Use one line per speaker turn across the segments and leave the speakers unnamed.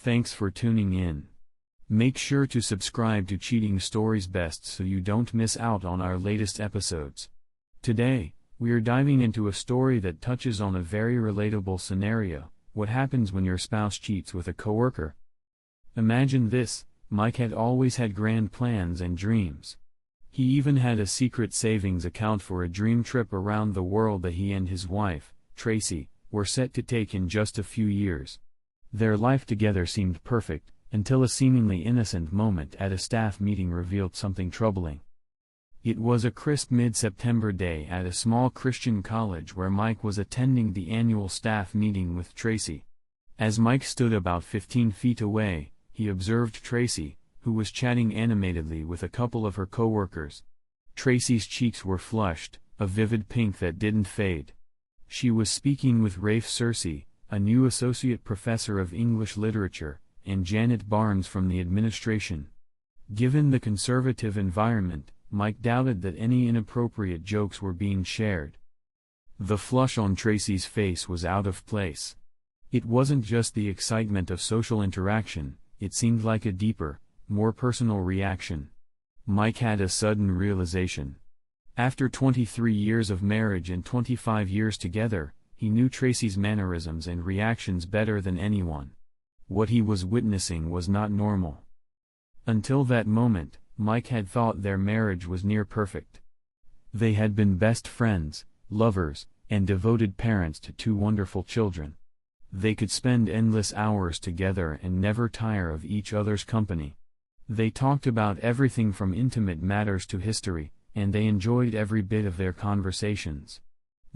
Thanks for tuning in. Make sure to subscribe to Cheating Stories Best so you don't miss out on our latest episodes. Today, we are diving into a story that touches on a very relatable scenario: what happens when your spouse cheats with a coworker. Imagine this: Mike had always had grand plans and dreams. He even had a secret savings account for a dream trip around the world that he and his wife, Tracy, were set to take in just a few years. Their life together seemed perfect, until a seemingly innocent moment at a staff meeting revealed something troubling. It was a crisp mid-September day at a small Christian college where Mike was attending the annual staff meeting with Tracy. As Mike stood about 15 feet away, he observed Tracy, who was chatting animatedly with a couple of her coworkers. Tracy's cheeks were flushed, a vivid pink that didn't fade. She was speaking with Rafe Searcy, a new associate professor of English literature, and Janet Barnes from the administration. Given the conservative environment, Mike doubted that any inappropriate jokes were being shared. The flush on Tracy's face was out of place. It wasn't just the excitement of social interaction, it seemed like a deeper, more personal reaction. Mike had a sudden realization. After 23 years of marriage and 25 years together, he knew Tracy's mannerisms and reactions better than anyone. What he was witnessing was not normal. Until that moment, Mike had thought their marriage was near perfect. They had been best friends, lovers, and devoted parents to two wonderful children. They could spend endless hours together and never tire of each other's company. They talked about everything from intimate matters to history, and they enjoyed every bit of their conversations.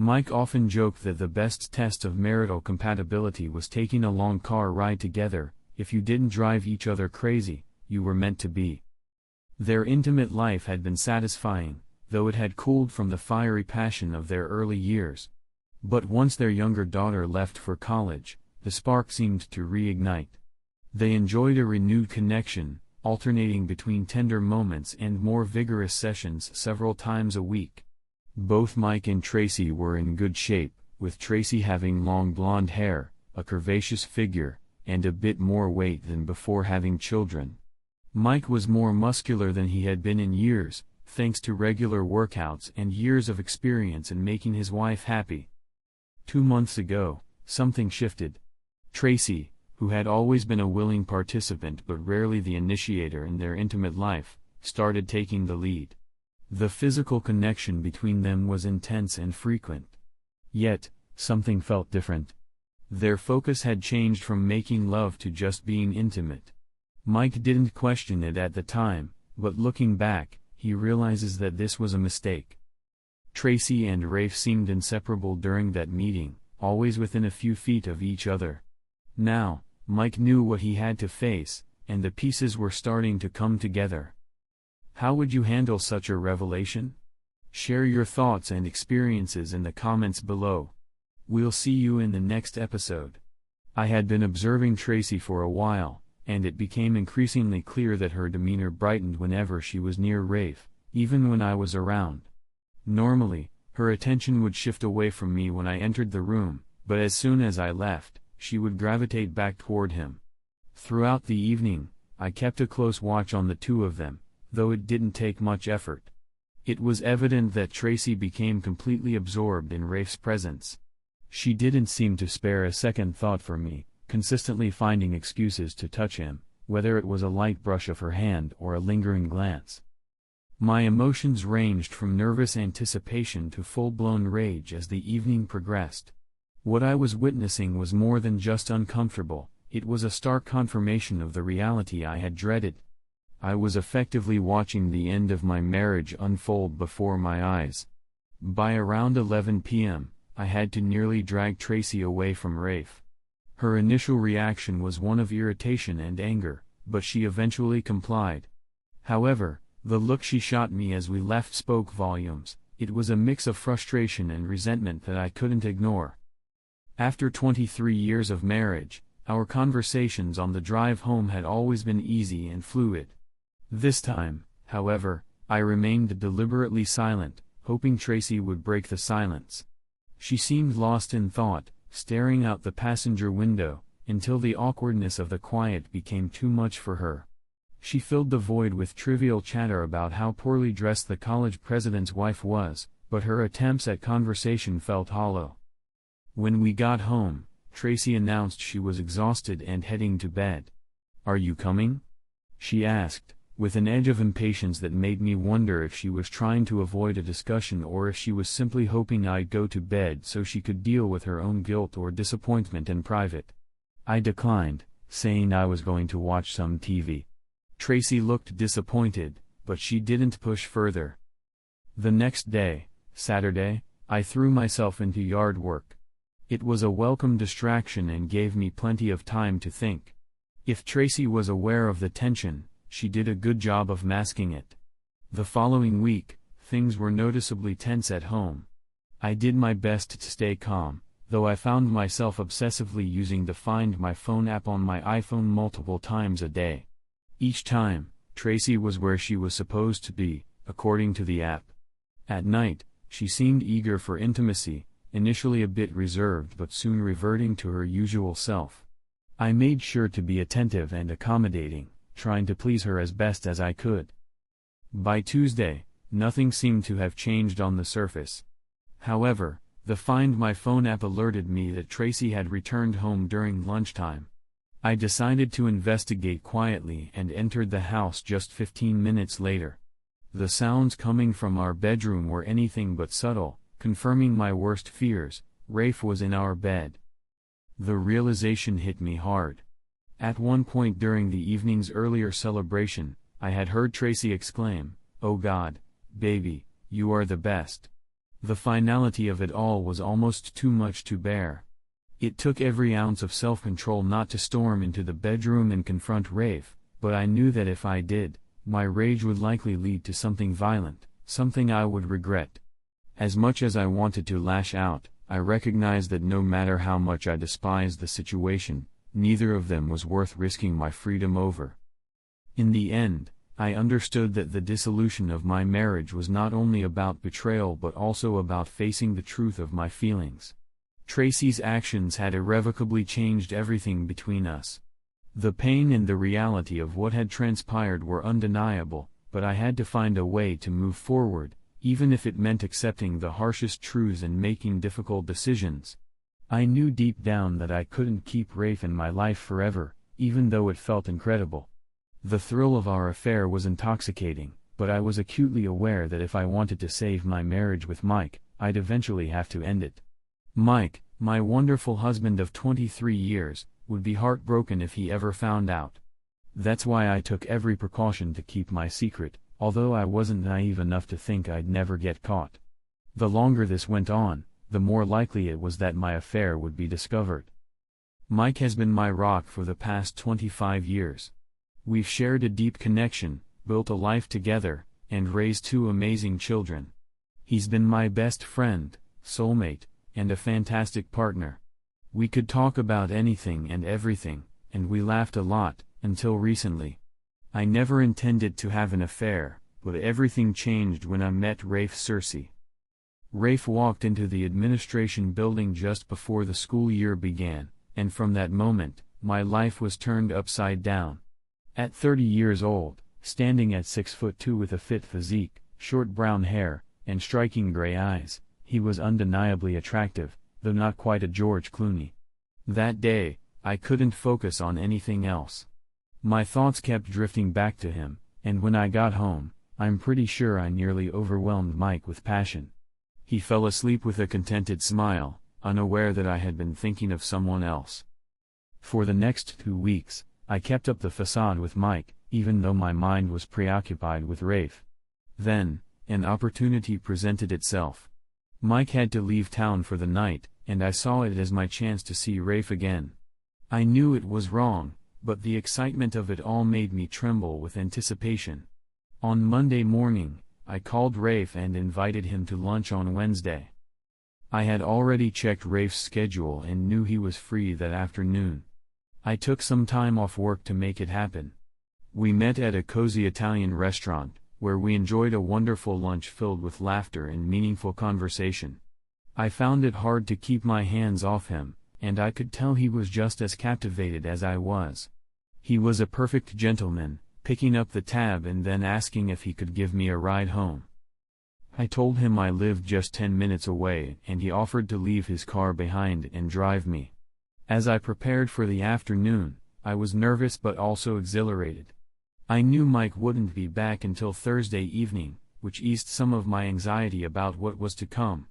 Mike often joked that the best test of marital compatibility was taking a long car ride together. If you didn't drive each other crazy, you were meant to be. Their intimate life had been satisfying, though it had cooled from the fiery passion of their early years. But once their younger daughter left for college, the spark seemed to reignite. They enjoyed a renewed connection, alternating between tender moments and more vigorous sessions several times a week. Both Mike and Tracy were in good shape, with Tracy having long blonde hair, a curvaceous figure, and a bit more weight than before having children. Mike was more muscular than he had been in years, thanks to regular workouts and years of experience in making his wife happy. 2 months ago, something shifted. Tracy, who had always been a willing participant but rarely the initiator in their intimate life, started taking the lead. The physical connection between them was intense and frequent. Yet, something felt different. Their focus had changed from making love to just being intimate. Mike didn't question it at the time, but looking back, he realizes that this was a mistake. Tracy and Rafe seemed inseparable during that meeting, always within a few feet of each other. Now, Mike knew what he had to face, and the pieces were starting to come together. How would you handle such a revelation? Share your thoughts and experiences in the comments below. We'll see you in the next episode. I had been observing Tracy for a while, and it became increasingly clear that her demeanor brightened whenever she was near Rafe, even when I was around. Normally, her attention would shift away from me when I entered the room, but as soon as I left, she would gravitate back toward him. Throughout the evening, I kept a close watch on the two of them, though it didn't take much effort. It was evident that Tracy became completely absorbed in Rafe's presence. She didn't seem to spare a second thought for me, consistently finding excuses to touch him, whether it was a light brush of her hand or a lingering glance. My emotions ranged from nervous anticipation to full-blown rage as the evening progressed. What I was witnessing was more than just uncomfortable, it was a stark confirmation of the reality I had dreaded. I was effectively watching the end of my marriage unfold before my eyes. By around 11 p.m., I had to nearly drag Tracy away from Rafe. Her initial reaction was one of irritation and anger, but she eventually complied. However, the look she shot me as we left spoke volumes. It was a mix of frustration and resentment that I couldn't ignore. After 23 years of marriage, our conversations on the drive home had always been easy and fluid. This time, however, I remained deliberately silent, hoping Tracy would break the silence. She seemed lost in thought, staring out the passenger window, until the awkwardness of the quiet became too much for her. She filled the void with trivial chatter about how poorly dressed the college president's wife was, but her attempts at conversation felt hollow. When we got home, Tracy announced she was exhausted and heading to bed. "Are you coming?" she asked, with an edge of impatience that made me wonder if she was trying to avoid a discussion or if she was simply hoping I'd go to bed so she could deal with her own guilt or disappointment in private. I declined, saying I was going to watch some TV. Tracy looked disappointed, but she didn't push further. The next day, Saturday, I threw myself into yard work. It was a welcome distraction and gave me plenty of time to think. If Tracy was aware of the tension, she did a good job of masking it. The following week, things were noticeably tense at home. I did my best to stay calm, though I found myself obsessively using the Find My Phone app on my iPhone multiple times a day. Each time, Tracy was where she was supposed to be, according to the app. At night, she seemed eager for intimacy, initially a bit reserved but soon reverting to her usual self. I made sure to be attentive and accommodating, trying to please her as best as I could. By Tuesday, nothing seemed to have changed on the surface. However, the Find My Phone app alerted me that Tracy had returned home during lunchtime. I decided to investigate quietly and entered the house just 15 minutes later. The sounds coming from our bedroom were anything but subtle, confirming my worst fears. Rafe was in our bed. The realization hit me hard. At one point during the evening's earlier celebration, I had heard Tracy exclaim, "Oh God, baby, you are the best." The finality of it all was almost too much to bear. It took every ounce of self-control not to storm into the bedroom and confront Rafe, but I knew that if I did, my rage would likely lead to something violent, something I would regret. As much as I wanted to lash out, I recognized that no matter how much I despised the situation, neither of them was worth risking my freedom over. In the end, I understood that the dissolution of my marriage was not only about betrayal but also about facing the truth of my feelings. Tracy's actions had irrevocably changed everything between us. The pain and the reality of what had transpired were undeniable, but I had to find a way to move forward, even if it meant accepting the harshest truths and making difficult decisions. I knew deep down that I couldn't keep Rafe in my life forever, even though it felt incredible. The thrill of our affair was intoxicating, but I was acutely aware that if I wanted to save my marriage with Mike, I'd eventually have to end it. Mike, my wonderful husband of 23 years, would be heartbroken if he ever found out. That's why I took every precaution to keep my secret, although I wasn't naive enough to think I'd never get caught. The longer this went on, the more likely it was that my affair would be discovered. Mike has been my rock for the past 25 years. We've shared a deep connection, built a life together, and raised two amazing children. He's been my best friend, soulmate, and a fantastic partner. We could talk about anything and everything, and we laughed a lot, until recently. I never intended to have an affair, but everything changed when I met Rafe Searcy. Rafe walked into the administration building just before the school year began, and from that moment, my life was turned upside down. At 30 years old, standing at 6'2" with a fit physique, short brown hair, and striking gray eyes, he was undeniably attractive, though not quite a George Clooney. That day, I couldn't focus on anything else. My thoughts kept drifting back to him, and when I got home, I'm pretty sure I nearly overwhelmed Mike with passion. He fell asleep with a contented smile, unaware that I had been thinking of someone else. For the next 2 weeks, I kept up the facade with Mike, even though my mind was preoccupied with Rafe. Then, an opportunity presented itself. Mike had to leave town for the night, and I saw it as my chance to see Rafe again. I knew it was wrong, but the excitement of it all made me tremble with anticipation. On Monday morning, I called Rafe and invited him to lunch on Wednesday. I had already checked Rafe's schedule and knew he was free that afternoon. I took some time off work to make it happen. We met at a cozy Italian restaurant, where we enjoyed a wonderful lunch filled with laughter and meaningful conversation. I found it hard to keep my hands off him, and I could tell he was just as captivated as I was. He was a perfect gentleman, picking up the tab and then asking if he could give me a ride home. I told him I lived just 10 minutes away and he offered to leave his car behind and drive me. As I prepared for the afternoon, I was nervous but also exhilarated. I knew Mike wouldn't be back until Thursday evening, which eased some of my anxiety about what was to come.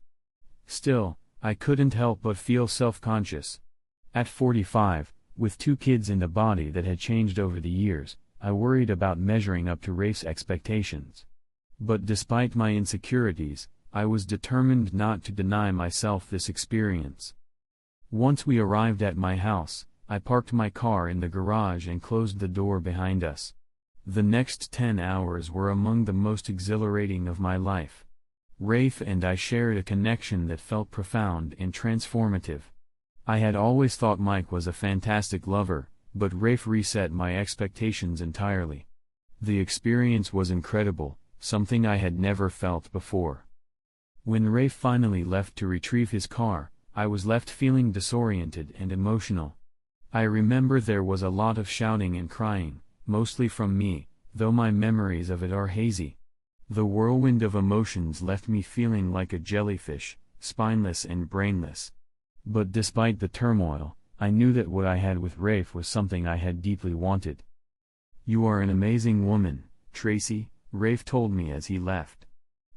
Still, I couldn't help but feel self-conscious. At 45, with 2 kids and a body that had changed over the years, I worried about measuring up to Rafe's expectations. But despite my insecurities, I was determined not to deny myself this experience. Once we arrived at my house, I parked my car in the garage and closed the door behind us. The next 10 hours were among the most exhilarating of my life. Rafe and I shared a connection that felt profound and transformative. I had always thought Mike was a fantastic lover, but Rafe reset my expectations entirely. The experience was incredible, something I had never felt before. When Rafe finally left to retrieve his car, I was left feeling disoriented and emotional. I remember there was a lot of shouting and crying, mostly from me, though my memories of it are hazy. The whirlwind of emotions left me feeling like a jellyfish, spineless and brainless. But despite the turmoil, I knew that what I had with Rafe was something I had deeply wanted. "You are an amazing woman, Tracy," Rafe told me as he left.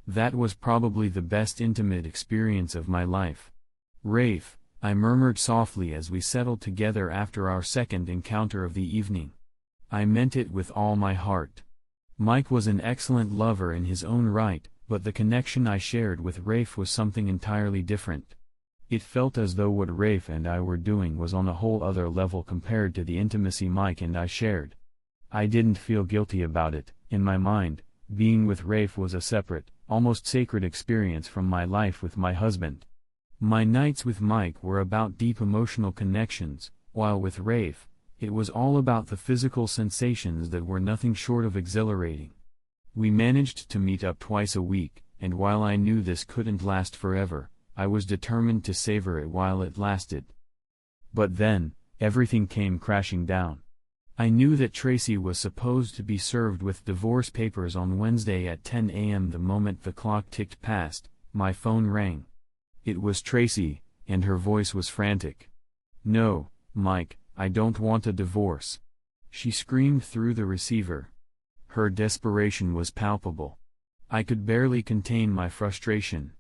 That was probably the best intimate experience of my life. "Rafe," I murmured softly as we settled together after our second encounter of the evening. I meant it with all my heart. Mike was an excellent lover in his own right, but the connection I shared with Rafe was something entirely different. It felt as though what Rafe and I were doing was on a whole other level compared to the intimacy Mike and I shared. I didn't feel guilty about it. In my mind, being with Rafe was a separate, almost sacred experience from my life with my husband. My nights with Mike were about deep emotional connections, while with Rafe, it was all about the physical sensations that were nothing short of exhilarating. We managed to meet up twice a week, and while I knew this couldn't last forever, I was determined to savor it while it lasted. But then, everything came crashing down. I knew that Tracy was supposed to be served with divorce papers on Wednesday at 10 a.m. The moment the clock ticked past, my phone rang. It was Tracy, and her voice was frantic. "No, Mike, I don't want a divorce," she screamed through the receiver. Her desperation was palpable. I could barely contain my frustration.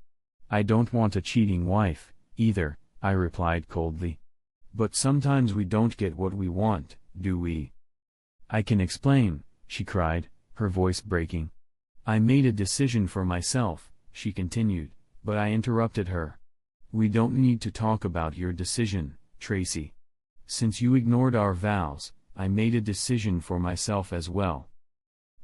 "I don't want a cheating wife, either," I replied coldly. "But sometimes we don't get what we want, do we?" "I can explain," she cried, her voice breaking. "I made a decision for myself," she continued, but I interrupted her. "We don't need to talk about your decision, Tracy. Since you ignored our vows, I made a decision for myself as well."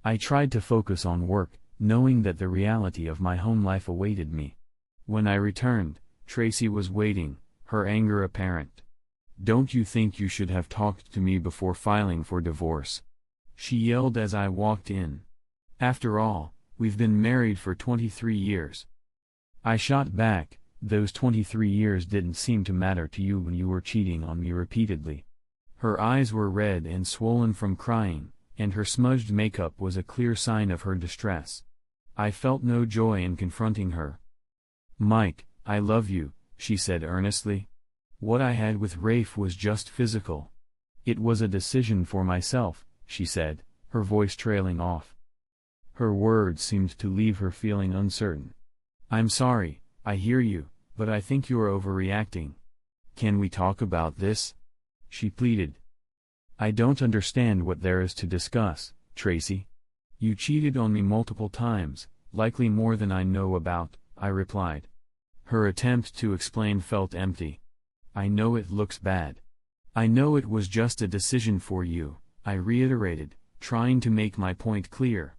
I tried to focus on work, knowing that the reality of my home life awaited me. When I returned, Tracy was waiting, her anger apparent. "Don't you think you should have talked to me before filing for divorce?" she yelled as I walked in. "After all, we've been married for 23 years. I shot back, "Those 23 years didn't seem to matter to you when you were cheating on me repeatedly." Her eyes were red and swollen from crying, and her smudged makeup was a clear sign of her distress. I felt no joy in confronting her. "Mike, I love you," she said earnestly. "What I had with Rafe was just physical. It was a decision for myself," she said, her voice trailing off. Her words seemed to leave her feeling uncertain. "I'm sorry, I hear you, but I think you're overreacting. Can we talk about this?" she pleaded. "I don't understand what there is to discuss, Tracy. You cheated on me multiple times, likely more than I know about," I replied. Her attempt to explain felt empty. "I know it looks bad. I know it was just a decision for you," I reiterated, trying to make my point clear.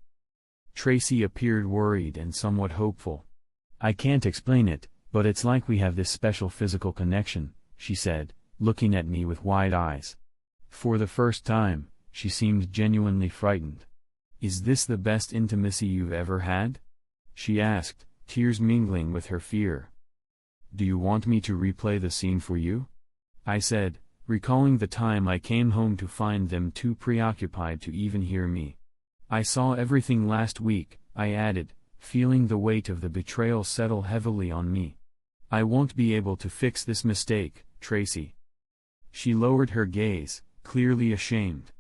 Tracy appeared worried and somewhat hopeful. "I can't explain it, but it's like we have this special physical connection," she said, looking at me with wide eyes. For the first time, she seemed genuinely frightened. "Is this the best intimacy you've ever had?" she asked, tears mingling with her fear. "Do you want me to replay the scene for you?" I said, recalling the time I came home to find them too preoccupied to even hear me. I saw everything last week, I added, feeling the weight of the betrayal settle heavily on me. I won't be able to fix this mistake, Tracy. She lowered her gaze, clearly ashamed.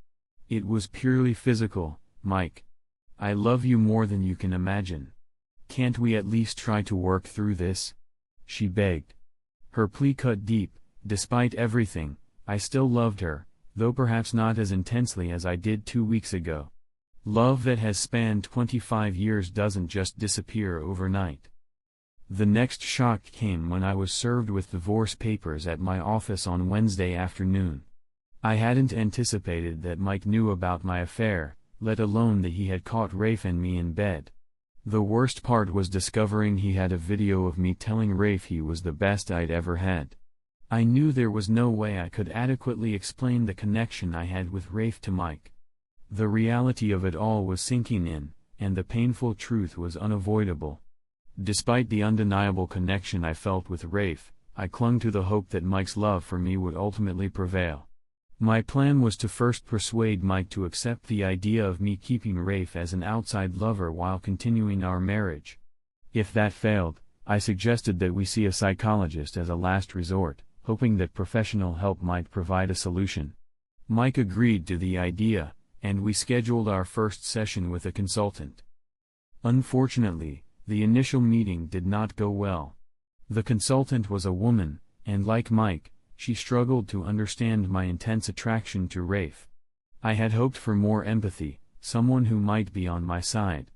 It was purely physical, Mike. I love you more than you can imagine. Can't we at least try to work through this? She begged. Her plea cut deep. Despite everything, I still loved her, though perhaps not as intensely as I did 2 weeks ago. Love that has spanned 25 years doesn't just disappear overnight. The next shock came when I was served with divorce papers at my office on Wednesday afternoon. I hadn't anticipated that Mike knew about my affair, let alone that he had caught Rafe and me in bed. The worst part was discovering he had a video of me telling Rafe he was the best I'd ever had. I knew there was no way I could adequately explain the connection I had with Rafe to Mike. The reality of it all was sinking in, and the painful truth was unavoidable. Despite the undeniable connection I felt with Rafe, I clung to the hope that Mike's love for me would ultimately prevail. My plan was to first persuade Mike to accept the idea of me keeping Rafe as an outside lover while continuing our marriage. If that failed, I suggested that we see a psychologist as a last resort, hoping that professional help might provide a solution. Mike agreed to the idea, and we scheduled our first session with a consultant. Unfortunately, the initial meeting did not go well. The consultant was a woman, and like Mike, she struggled to understand my intense attraction to Rafe. I had hoped for more empathy, someone who might be on my side.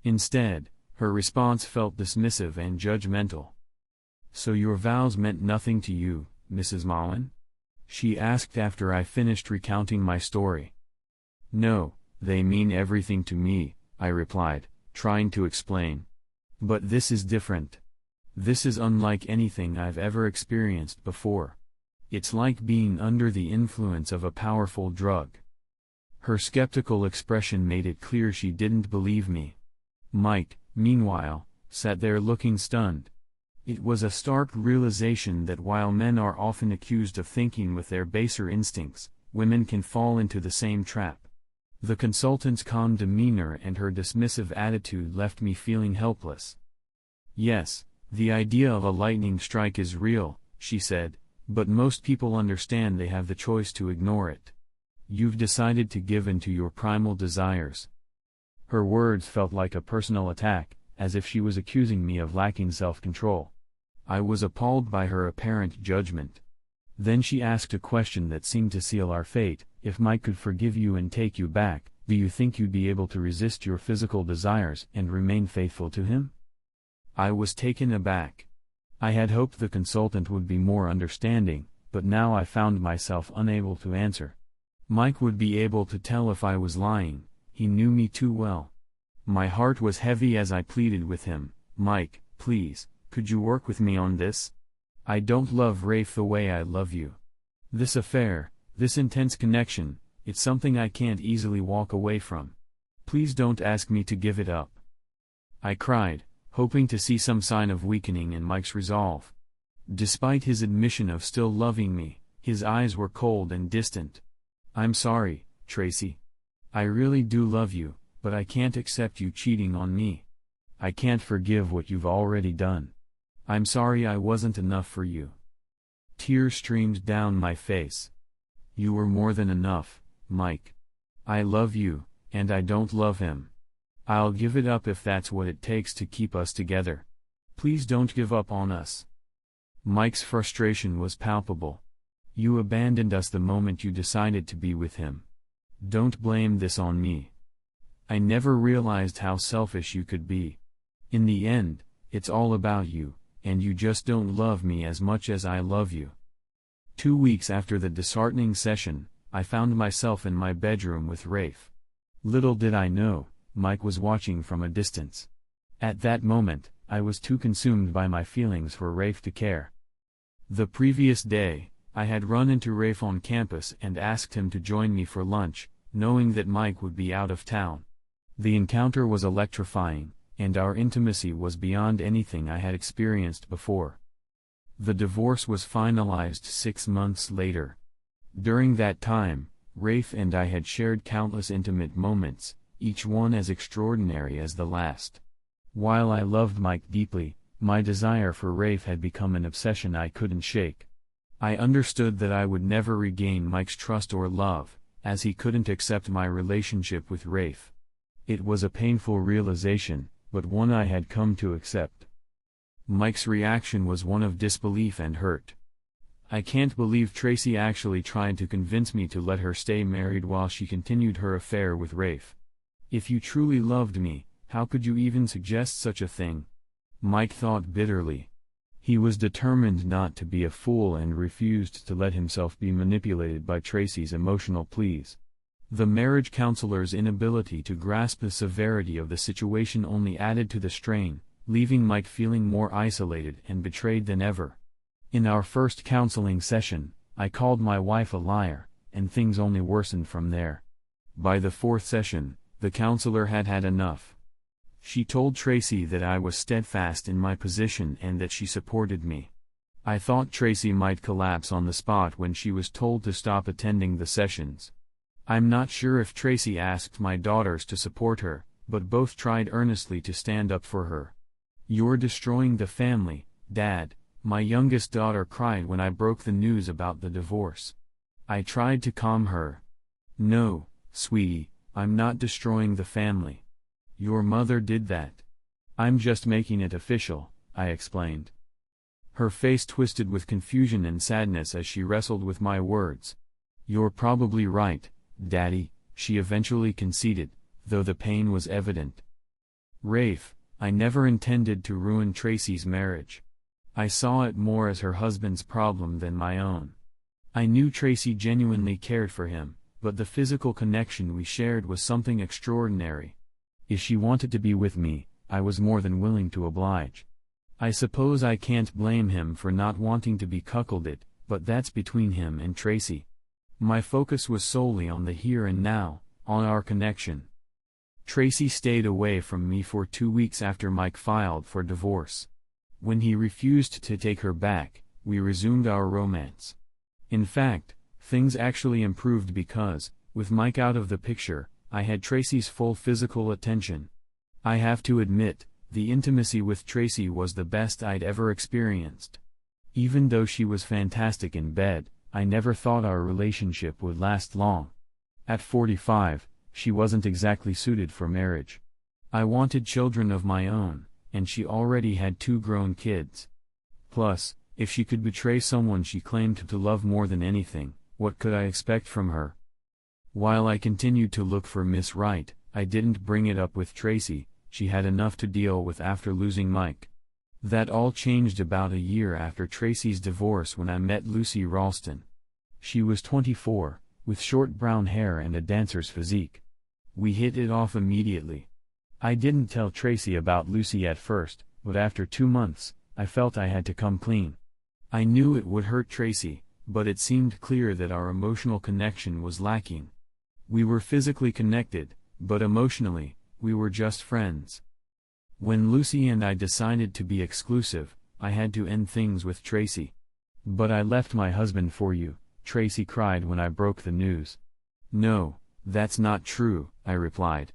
Instead, her response felt dismissive and judgmental. "So your vows meant nothing to you, Mrs. Mullen?" she asked after I finished recounting my story. "No, they mean everything to me," I replied, trying to explain. "But this is different. This is unlike anything I've ever experienced before. It's like being under the influence of a powerful drug." Her skeptical expression made it clear she didn't believe me. Mike, meanwhile, sat there looking stunned. It was a stark realization that while men are often accused of thinking with their baser instincts, women can fall into the same trap. The consultant's calm demeanor and her dismissive attitude left me feeling helpless. "Yes, the idea of a lightning strike is real," she said, "but most people understand they have the choice to ignore it. You've decided to give in to your primal desires." Her words felt like a personal attack, as if she was accusing me of lacking self-control. I was appalled by her apparent judgment. Then she asked a question that seemed to seal our fate: "If Mike could forgive you and take you back, do you think you'd be able to resist your physical desires and remain faithful to him?" I was taken aback. I had hoped the consultant would be more understanding, but now I found myself unable to answer. Mike would be able to tell if I was lying, he knew me too well. My heart was heavy as I pleaded with him, "Mike, please, could you work with me on this? I don't love Rafe the way I love you. This affair, this intense connection, it's something I can't easily walk away from. Please don't ask me to give it up." I cried, hoping to see some sign of weakening in Mike's resolve. Despite his admission of still loving me, his eyes were cold and distant. "I'm sorry, Tracy. I really do love you, but I can't accept you cheating on me. I can't forgive what you've already done. I'm sorry I wasn't enough for you." Tears streamed down my face. "You were more than enough, Mike. I love you, and I don't love him. I'll give it up if that's what it takes to keep us together. Please don't give up on us." Mike's frustration was palpable. "You abandoned us the moment you decided to be with him. Don't blame this on me. I never realized how selfish you could be. In the end, it's all about you, and you just don't love me as much as I love you." 2 weeks after the disheartening session, I found myself in my bedroom with Rafe. Little did I know, Mike was watching from a distance. At that moment, I was too consumed by my feelings for Rafe to care. The previous day, I had run into Rafe on campus and asked him to join me for lunch, knowing that Mike would be out of town. The encounter was electrifying, and our intimacy was beyond anything I had experienced before. The divorce was finalized 6 months later. During that time, Rafe and I had shared countless intimate moments, each one as extraordinary as the last. While I loved Mike deeply, my desire for Rafe had become an obsession I couldn't shake. I understood that I would never regain Mike's trust or love, as he couldn't accept my relationship with Rafe. It was a painful realization, but one I had come to accept. Mike's reaction was one of disbelief and hurt. "I can't believe Tracy actually tried to convince me to let her stay married while she continued her affair with Rafe. If you truly loved me, how could you even suggest such a thing?" Mike thought bitterly. He was determined not to be a fool and refused to let himself be manipulated by Tracy's emotional pleas. The marriage counselor's inability to grasp the severity of the situation only added to the strain, leaving Mike feeling more isolated and betrayed than ever. In our first counseling session, I called my wife a liar, and things only worsened from there. By the fourth session, the counselor had had enough. She told Tracy that I was steadfast in my position and that she supported me. I thought Tracy might collapse on the spot when she was told to stop attending the sessions. I'm not sure if Tracy asked my daughters to support her, but both tried earnestly to stand up for her. "You're destroying the family, Dad," my youngest daughter cried when I broke the news about the divorce. I tried to calm her. "No, sweetie, I'm not destroying the family. Your mother did that. I'm just making it official," I explained. Her face twisted with confusion and sadness as she wrestled with my words. "You're probably right, Daddy," she eventually conceded, though the pain was evident. "Rafe, I never intended to ruin Tracy's marriage. I saw it more as her husband's problem than my own. I knew Tracy genuinely cared for him, but the physical connection we shared was something extraordinary. If she wanted to be with me, I was more than willing to oblige. I suppose I can't blame him for not wanting to be cuckolded, but that's between him and Tracy. My focus was solely on the here and now, on our connection." Tracy stayed away from me for 2 weeks after Mike filed for divorce. When he refused to take her back, we resumed our romance. In fact, things actually improved because, with Mike out of the picture, I had Tracy's full physical attention. I have to admit, the intimacy with Tracy was the best I'd ever experienced. Even though she was fantastic in bed, I never thought our relationship would last long. At 45, she wasn't exactly suited for marriage. I wanted children of my own, and she already had 2 grown kids. Plus, if she could betray someone she claimed to love more than anything, what could I expect from her? While I continued to look for Miss Right, I didn't bring it up with Tracy. She had enough to deal with after losing Mike. That all changed about a year after Tracy's divorce when I met Lucy Ralston. She was 24, with short brown hair and a dancer's physique. We hit it off immediately. I didn't tell Tracy about Lucy at first, but after 2 months, I felt I had to come clean. I knew it would hurt Tracy, but it seemed clear that our emotional connection was lacking. We were physically connected, but emotionally, we were just friends. When Lucy and I decided to be exclusive, I had to end things with Tracy. "But I left my husband for you," Tracy cried when I broke the news. "No, that's not true," I replied.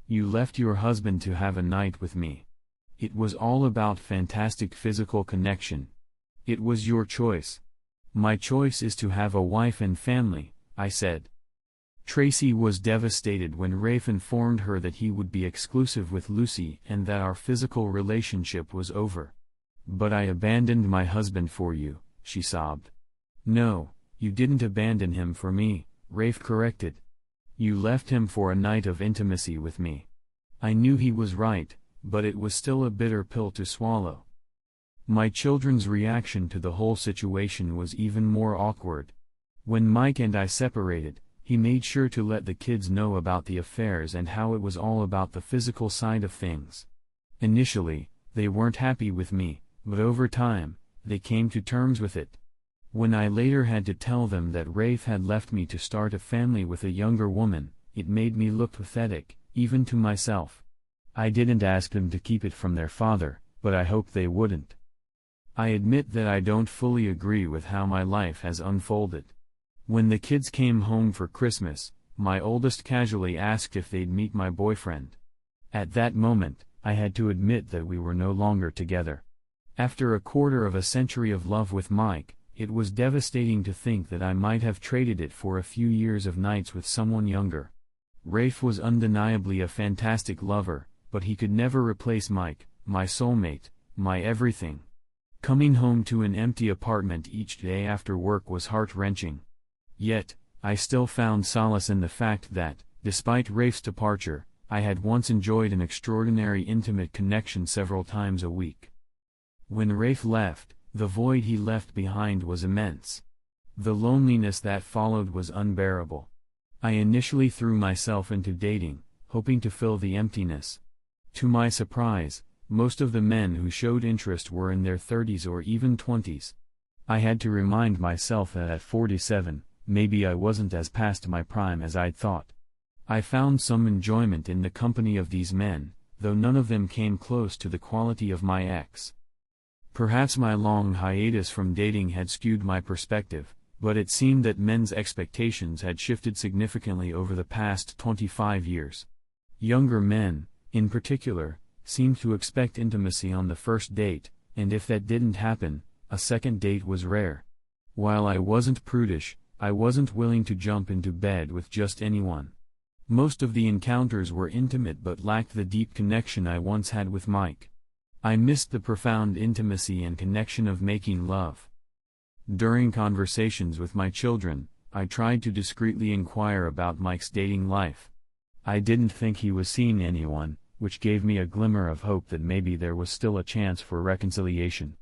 "You left your husband to have a night with me. It was all about fantastic physical connection. It was your choice. My choice is to have a wife and family," I said. Tracy was devastated when Rafe informed her that he would be exclusive with Lucy and that our physical relationship was over. "But I abandoned my husband for you," she sobbed. "No, you didn't abandon him for me," Rafe corrected. "You left him for a night of intimacy with me." I knew he was right, but it was still a bitter pill to swallow. My children's reaction to the whole situation was even more awkward. When Mike and I separated, he made sure to let the kids know about the affairs and how it was all about the physical side of things. Initially, they weren't happy with me, but over time, they came to terms with it. When I later had to tell them that Rafe had left me to start a family with a younger woman, it made me look pathetic, even to myself. I didn't ask them to keep it from their father, but I hoped they wouldn't. I admit that I don't fully agree with how my life has unfolded. When the kids came home for Christmas, my oldest casually asked if they'd meet my boyfriend. At that moment, I had to admit that we were no longer together. After a quarter of a century of love with Mike, it was devastating to think that I might have traded it for a few years of nights with someone younger. Rafe was undeniably a fantastic lover, but he could never replace Mike, my soulmate, my everything. Coming home to an empty apartment each day after work was heart-wrenching. Yet, I still found solace in the fact that, despite Rafe's departure, I had once enjoyed an extraordinary intimate connection several times a week. When Rafe left, the void he left behind was immense. The loneliness that followed was unbearable. I initially threw myself into dating, hoping to fill the emptiness. To my surprise, most of the men who showed interest were in their 30s or even 20s. I had to remind myself that at 47, maybe I wasn't as past my prime as I'd thought. I found some enjoyment in the company of these men, though none of them came close to the quality of my ex. Perhaps my long hiatus from dating had skewed my perspective, but it seemed that men's expectations had shifted significantly over the past 25 years. Younger men, in particular, seemed to expect intimacy on the first date, and if that didn't happen, a second date was rare. While I wasn't prudish, I wasn't willing to jump into bed with just anyone. Most of the encounters were intimate but lacked the deep connection I once had with Mike. I missed the profound intimacy and connection of making love. During conversations with my children, I tried to discreetly inquire about Mike's dating life. I didn't think he was seeing anyone, which gave me a glimmer of hope that maybe there was still a chance for reconciliation.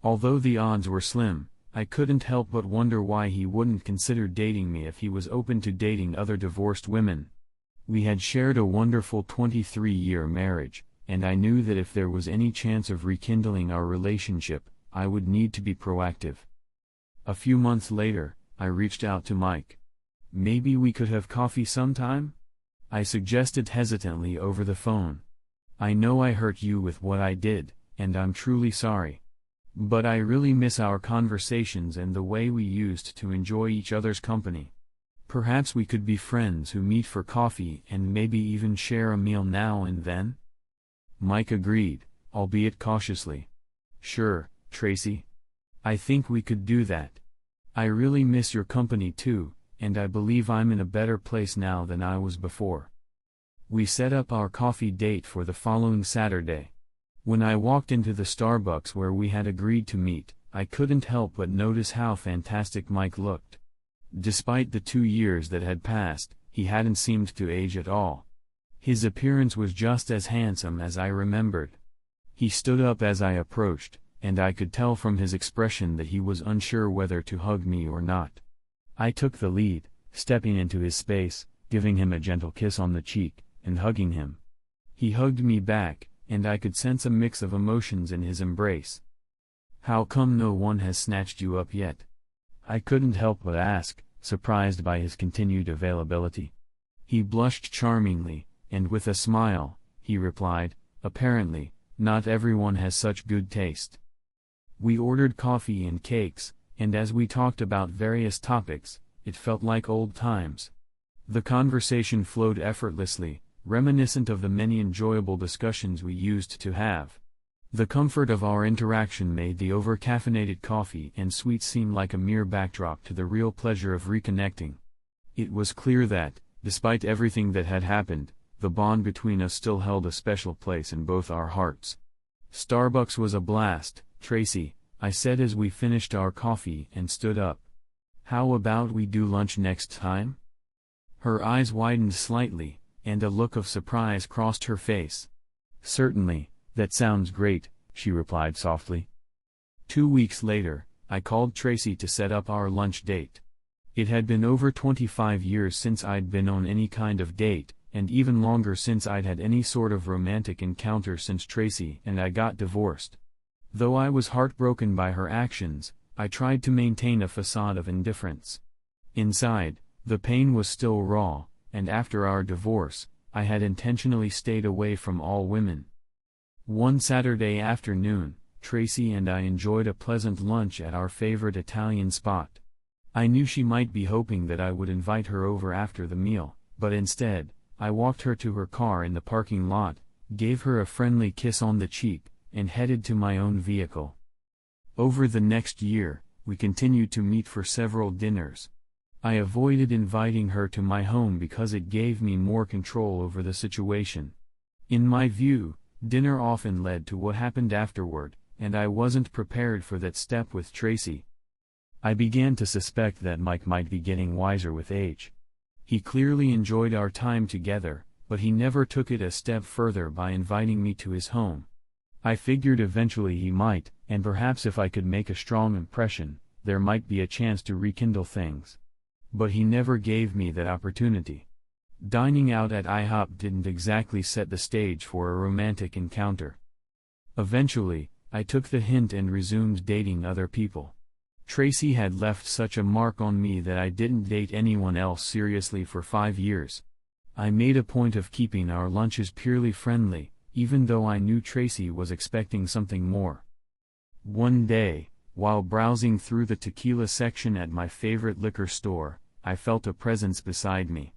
Although the odds were slim, I couldn't help but wonder why he wouldn't consider dating me if he was open to dating other divorced women. We had shared a wonderful 23-year marriage, and I knew that if there was any chance of rekindling our relationship, I would need to be proactive. A few months later, I reached out to Mike. Maybe we could have coffee sometime? I suggested hesitantly over the phone. I know I hurt you with what I did, and I'm truly sorry. But I really miss our conversations and the way we used to enjoy each other's company. Perhaps we could be friends who meet for coffee and maybe even share a meal now and then? Mike agreed, albeit cautiously. Sure, Tracy. I think we could do that. I really miss your company too, and I believe I'm in a better place now than I was before. We set up our coffee date for the following Saturday. When I walked into the Starbucks where we had agreed to meet, I couldn't help but notice how fantastic Mike looked. Despite the 2 years that had passed, he hadn't seemed to age at all. His appearance was just as handsome as I remembered. He stood up as I approached, and I could tell from his expression that he was unsure whether to hug me or not. I took the lead, stepping into his space, giving him a gentle kiss on the cheek, and hugging him. He hugged me back, and I could sense a mix of emotions in his embrace. How come no one has snatched you up yet? I couldn't help but ask, surprised by his continued availability. He blushed charmingly, and with a smile, he replied, apparently, not everyone has such good taste. We ordered coffee and cakes, and as we talked about various topics, it felt like old times. The conversation flowed effortlessly, reminiscent of the many enjoyable discussions we used to have. The comfort of our interaction made the over-caffeinated coffee and sweets seem like a mere backdrop to the real pleasure of reconnecting. It was clear that, despite everything that had happened, the bond between us still held a special place in both our hearts. Starbucks was a blast, Tracy, I said as we finished our coffee and stood up. How about we do lunch next time? Her eyes widened slightly, and a look of surprise crossed her face. Certainly, that sounds great, she replied softly. 2 weeks later, I called Tracy to set up our lunch date. It had been over 25 years since I'd been on any kind of date, and even longer since I'd had any sort of romantic encounter since Tracy and I got divorced. Though I was heartbroken by her actions, I tried to maintain a facade of indifference. Inside, the pain was still raw, and after our divorce, I had intentionally stayed away from all women. One Saturday afternoon, Tracy and I enjoyed a pleasant lunch at our favorite Italian spot. I knew she might be hoping that I would invite her over after the meal, but instead, I walked her to her car in the parking lot, gave her a friendly kiss on the cheek, and headed to my own vehicle. Over the next year, we continued to meet for several dinners. I avoided inviting her to my home because it gave me more control over the situation. In my view, dinner often led to what happened afterward, and I wasn't prepared for that step with Tracy. I began to suspect that Mike might be getting wiser with age. He clearly enjoyed our time together, but he never took it a step further by inviting me to his home. I figured eventually he might, and perhaps if I could make a strong impression, there might be a chance to rekindle things. But he never gave me that opportunity. Dining out at IHOP didn't exactly set the stage for a romantic encounter. Eventually, I took the hint and resumed dating other people. Tracy had left such a mark on me that I didn't date anyone else seriously for 5 years. I made a point of keeping our lunches purely friendly, even though I knew Tracy was expecting something more. One day, while browsing through the tequila section at my favorite liquor store, I felt a presence beside me.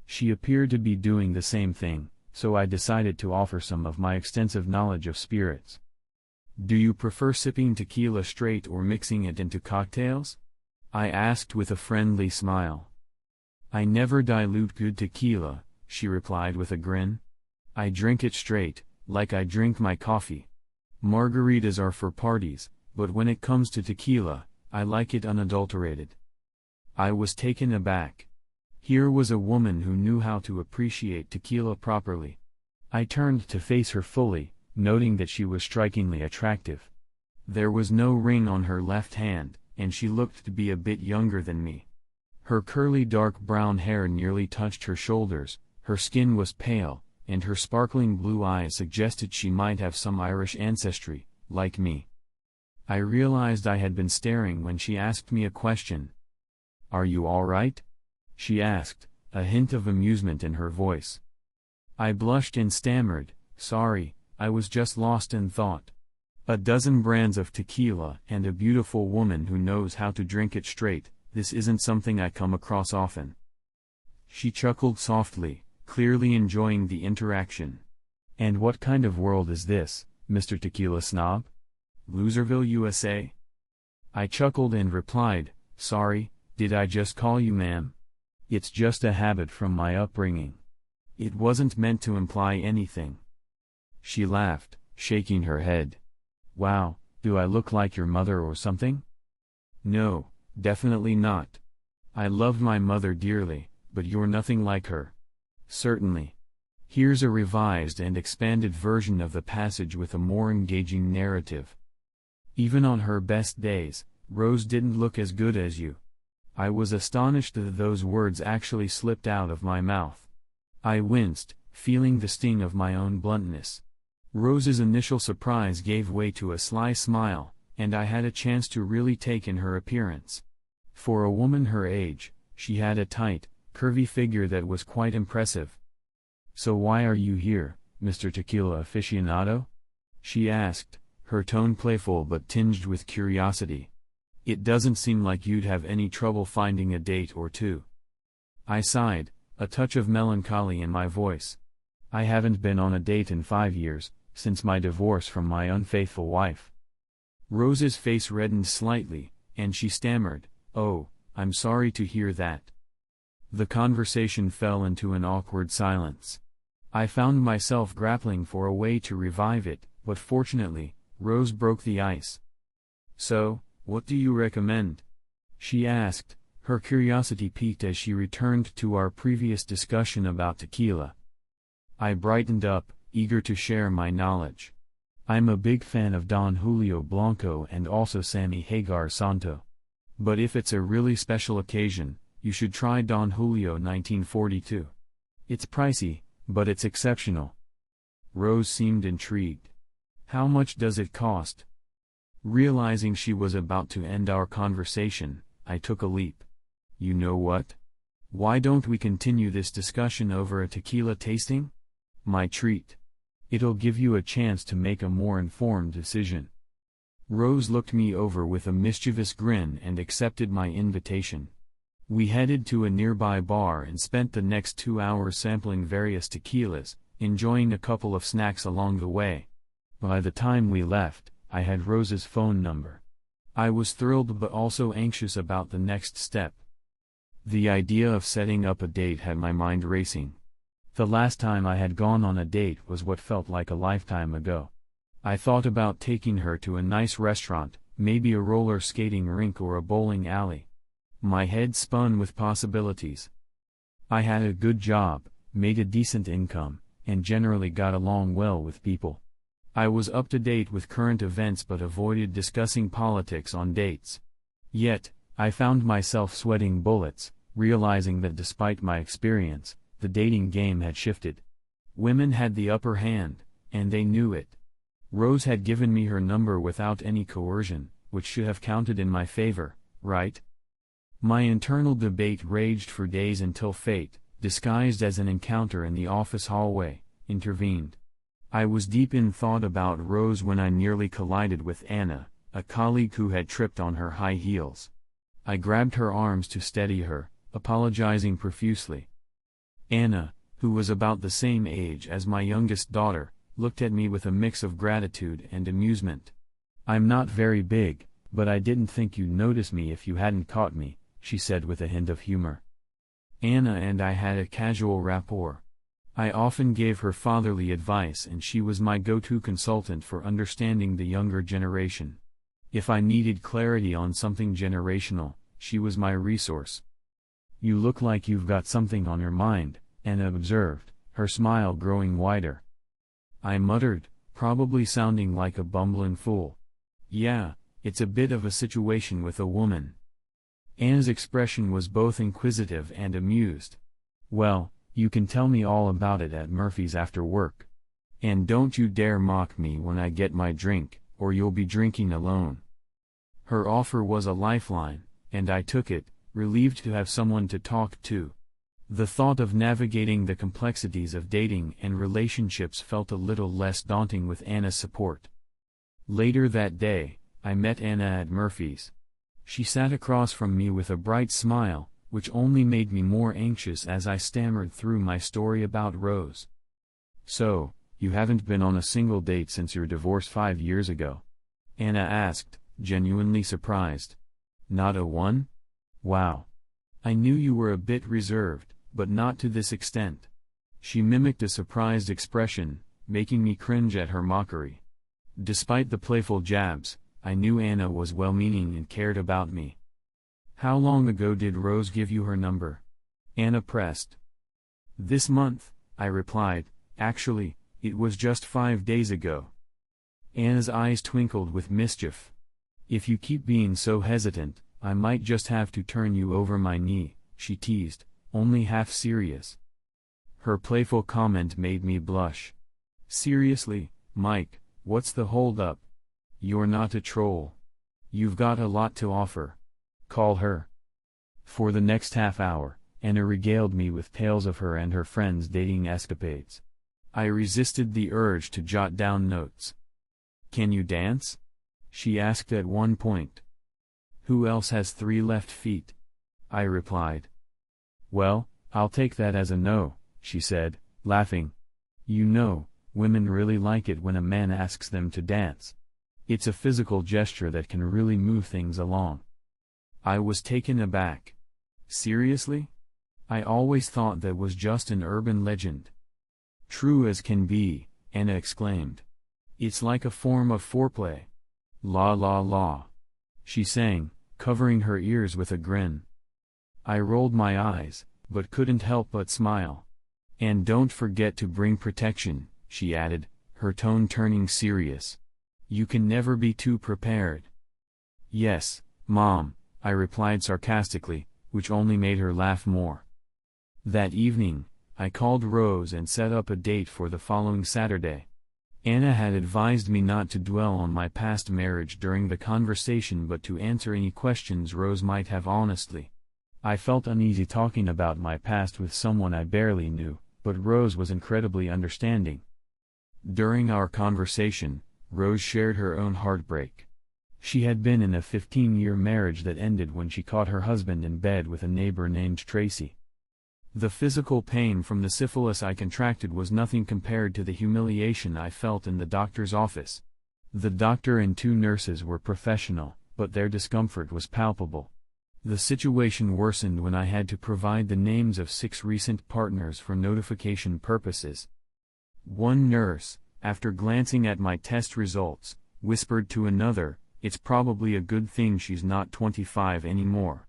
She appeared to be doing the same thing, so I decided to offer some of my extensive knowledge of spirits. "Do you prefer sipping tequila straight or mixing it into cocktails?" I asked with a friendly smile. "I never dilute good tequila," she replied with a grin. "I drink it straight, like I drink my coffee. Margaritas are for parties, but when it comes to tequila, I like it unadulterated." I was taken aback. Here was a woman who knew how to appreciate tequila properly. I turned to face her fully, noting that she was strikingly attractive. There was no ring on her left hand, and she looked to be a bit younger than me. Her curly dark brown hair nearly touched her shoulders, her skin was pale, and her sparkling blue eyes suggested she might have some Irish ancestry, like me. I realized I had been staring when she asked me a question. "Are you all right?" she asked, a hint of amusement in her voice. I blushed and stammered, "Sorry, I was just lost in thought. A dozen brands of tequila and a beautiful woman who knows how to drink it straight, this isn't something I come across often." She chuckled softly, clearly enjoying the interaction. "And what kind of world is this, Mr. Tequila Snob? Loserville, USA?" I chuckled and replied, "Sorry, did I just call you ma'am? It's just a habit from my upbringing. It wasn't meant to imply anything." She laughed, shaking her head. "Wow, do I look like your mother or something?" "No, definitely not. I love my mother dearly, but you're nothing like her." "Certainly. Here's a revised and expanded version of the passage with a more engaging narrative. Even on her best days, Rose didn't look as good as you." I was astonished that those words actually slipped out of my mouth. I winced, feeling the sting of my own bluntness. Rose's initial surprise gave way to a sly smile, and I had a chance to really take in her appearance. For a woman her age, she had a tight, curvy figure that was quite impressive. "So why are you here, Mr. Tequila Aficionado?" she asked, her tone playful but tinged with curiosity. "It doesn't seem like you'd have any trouble finding a date or two." I sighed, a touch of melancholy in my voice. "I haven't been on a date in 5 years, since my divorce from my unfaithful wife." Rose's face reddened slightly, and she stammered, "Oh, I'm sorry to hear that." The conversation fell into an awkward silence. I found myself grappling for a way to revive it, but fortunately, Rose broke the ice. "So, what do you recommend?" she asked, her curiosity piqued as she returned to our previous discussion about tequila. I brightened up, eager to share my knowledge. I'm a big fan of Don Julio Blanco and also Sammy Hagar Santo. But if it's a really special occasion, you should try Don Julio 1942. It's pricey, but it's exceptional. Rose seemed intrigued. "How much does it cost?" Realizing she was about to end our conversation, I took a leap. "You know what? Why don't we continue this discussion over a tequila tasting? My treat. It'll give you a chance to make a more informed decision." Rose looked me over with a mischievous grin and accepted my invitation. We headed to a nearby bar and spent the next 2 hours sampling various tequilas, enjoying a couple of snacks along the way. By the time we left, I had Rose's phone number. I was thrilled but also anxious about the next step. The idea of setting up a date had my mind racing. The last time I had gone on a date was what felt like a lifetime ago. I thought about taking her to a nice restaurant, maybe a roller skating rink or a bowling alley. My head spun with possibilities. I had a good job, made a decent income, and generally got along well with people. I was up to date with current events but avoided discussing politics on dates. Yet, I found myself sweating bullets, realizing that despite my experience, the dating game had shifted. Women had the upper hand, and they knew it. Rose had given me her number without any coercion, which should have counted in my favor, right? My internal debate raged for days until fate, disguised as an encounter in the office hallway, intervened. I was deep in thought about Rose when I nearly collided with Anna, a colleague who had tripped on her high heels. I grabbed her arms to steady her, apologizing profusely. Anna, who was about the same age as my youngest daughter, looked at me with a mix of gratitude and amusement. "I'm not very big, but I didn't think you'd notice me if you hadn't caught me," she said with a hint of humor. Anna and I had a casual rapport. I often gave her fatherly advice and she was my go-to consultant for understanding the younger generation. If I needed clarity on something generational, she was my resource. "You look like you've got something on your mind," Anna observed, her smile growing wider. I muttered, probably sounding like a bumbling fool. "Yeah, it's a bit of a situation with a woman." Anna's expression was both inquisitive and amused. "Well, you can tell me all about it at Murphy's after work. And don't you dare mock me when I get my drink, or you'll be drinking alone." Her offer was a lifeline, and I took it, relieved to have someone to talk to. The thought of navigating the complexities of dating and relationships felt a little less daunting with Anna's support. Later that day, I met Anna at Murphy's. She sat across from me with a bright smile, which only made me more anxious as I stammered through my story about Rose. "So, you haven't been on a single date since your divorce 5 years ago?" Anna asked, genuinely surprised. "Not a one? Wow. I knew you were a bit reserved, but not to this extent." She mimicked a surprised expression, making me cringe at her mockery. Despite the playful jabs, I knew Anna was well-meaning and cared about me. "How long ago did Rose give you her number?" Anna pressed. "This month," I replied. "Actually, it was just 5 days ago." Anna's eyes twinkled with mischief. "If you keep being so hesitant, I might just have to turn you over my knee," she teased, only half serious. Her playful comment made me blush. "Seriously, Mike, what's the hold-up? You're not a troll. You've got a lot to offer. Call her." For the next half hour, Anna regaled me with tales of her and her friends' dating escapades. I resisted the urge to jot down notes. "Can you dance?" she asked at one point. "Who else has 3 left feet?" I replied. "Well, I'll take that as a no," she said, laughing. "You know, women really like it when a man asks them to dance. It's a physical gesture that can really move things along." I was taken aback. "Seriously? I always thought that was just an urban legend." "True as can be," Anna exclaimed. "It's like a form of foreplay. La la la," she sang, covering her ears with a grin. I rolled my eyes, but couldn't help but smile. "And don't forget to bring protection," she added, her tone turning serious. "You can never be too prepared." "Yes, Mom," I replied sarcastically, which only made her laugh more. That evening, I called Rose and set up a date for the following Saturday. Anna had advised me not to dwell on my past marriage during the conversation but to answer any questions Rose might have honestly. I felt uneasy talking about my past with someone I barely knew, but Rose was incredibly understanding. During our conversation, Rose shared her own heartbreak. She had been in a 15-year marriage that ended when she caught her husband in bed with a neighbor named Tracy. The physical pain from the syphilis I contracted was nothing compared to the humiliation I felt in the doctor's office. The doctor and 2 nurses were professional, but their discomfort was palpable. The situation worsened when I had to provide the names of 6 recent partners for notification purposes. One nurse, after glancing at my test results, whispered to another, "It's probably a good thing she's not 25 anymore."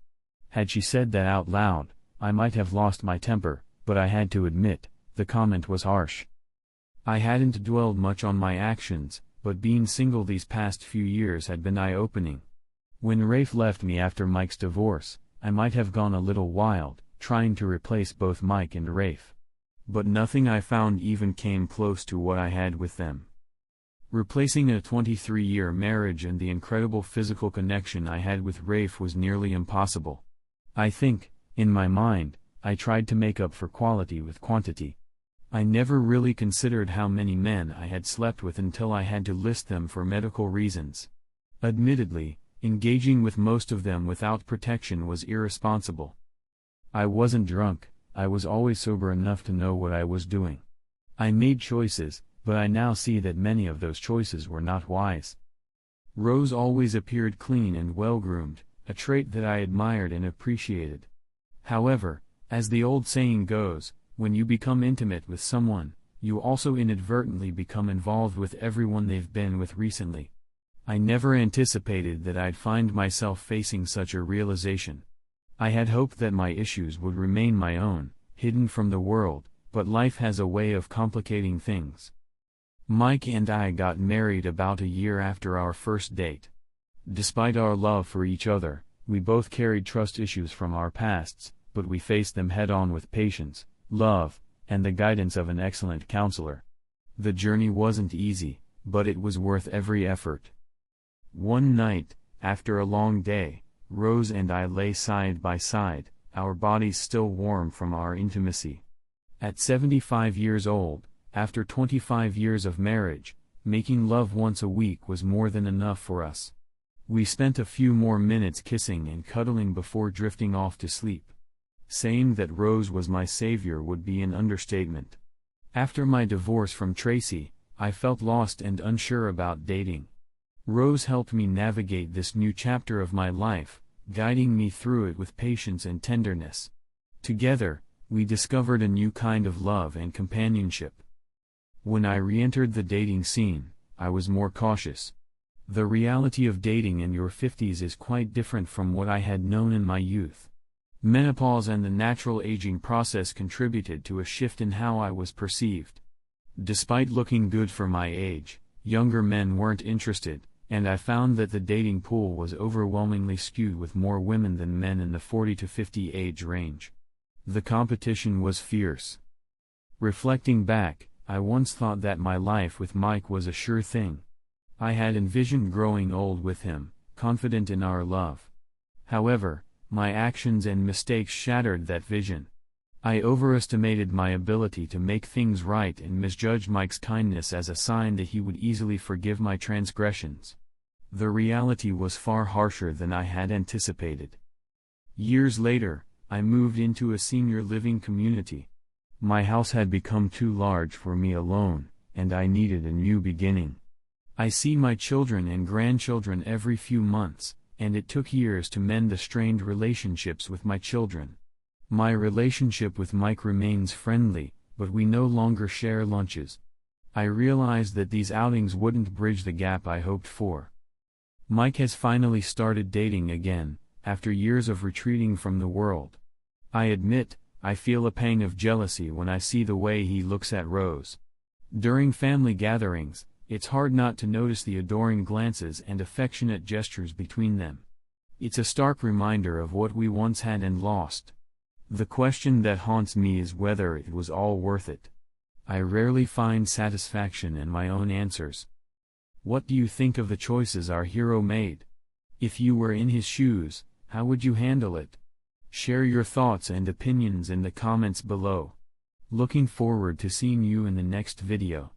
Had she said that out loud, I might have lost my temper, but I had to admit, the comment was harsh. I hadn't dwelled much on my actions, but being single these past few years had been eye-opening. When Rafe left me after Mike's divorce, I might have gone a little wild, trying to replace both Mike and Rafe. But nothing I found even came close to what I had with them. Replacing a 23-year marriage and the incredible physical connection I had with Rafe was nearly impossible. I think, in my mind, I tried to make up for quality with quantity. I never really considered how many men I had slept with until I had to list them for medical reasons. Admittedly, engaging with most of them without protection was irresponsible. I wasn't drunk, I was always sober enough to know what I was doing. I made choices, but I now see that many of those choices were not wise. Rose always appeared clean and well-groomed, a trait that I admired and appreciated. However, as the old saying goes, when you become intimate with someone, you also inadvertently become involved with everyone they've been with recently. I never anticipated that I'd find myself facing such a realization. I had hoped that my issues would remain my own, hidden from the world, but life has a way of complicating things. Mike and I got married about a year after our first date. Despite our love for each other, we both carried trust issues from our pasts, but we faced them head-on with patience, love, and the guidance of an excellent counselor. The journey wasn't easy, but it was worth every effort. One night, after a long day, Rose and I lay side by side, our bodies still warm from our intimacy. At 75 years old, after 25 years of marriage, making love once a week was more than enough for us. We spent a few more minutes kissing and cuddling before drifting off to sleep. Saying that Rose was my savior would be an understatement. After my divorce from Tracy, I felt lost and unsure about dating. Rose helped me navigate this new chapter of my life, guiding me through it with patience and tenderness. Together, we discovered a new kind of love and companionship. When I re-entered the dating scene, I was more cautious. The reality of dating in your 50s is quite different from what I had known in my youth. Menopause and the natural aging process contributed to a shift in how I was perceived. Despite looking good for my age, younger men weren't interested, and I found that the dating pool was overwhelmingly skewed with more women than men in the 40 to 50 age range. The competition was fierce. Reflecting back, I once thought that my life with Mike was a sure thing. I had envisioned growing old with him, confident in our love. However, my actions and mistakes shattered that vision. I overestimated my ability to make things right and misjudged Mike's kindness as a sign that he would easily forgive my transgressions. The reality was far harsher than I had anticipated. Years later, I moved into a senior living community. My house had become too large for me alone, and I needed a new beginning. I see my children and grandchildren every few months, and it took years to mend the strained relationships with my children. My relationship with Mike remains friendly, but we no longer share lunches. I realized that these outings wouldn't bridge the gap I hoped for. Mike has finally started dating again, after years of retreating from the world. I admit, I feel a pang of jealousy when I see the way he looks at Rose. During family gatherings, it's hard not to notice the adoring glances and affectionate gestures between them. It's a stark reminder of what we once had and lost. The question that haunts me is whether it was all worth it. I rarely find satisfaction in my own answers. What do you think of the choices our hero made? If you were in his shoes, how would you handle it? Share your thoughts and opinions in the comments below. Looking forward to seeing you in the next video.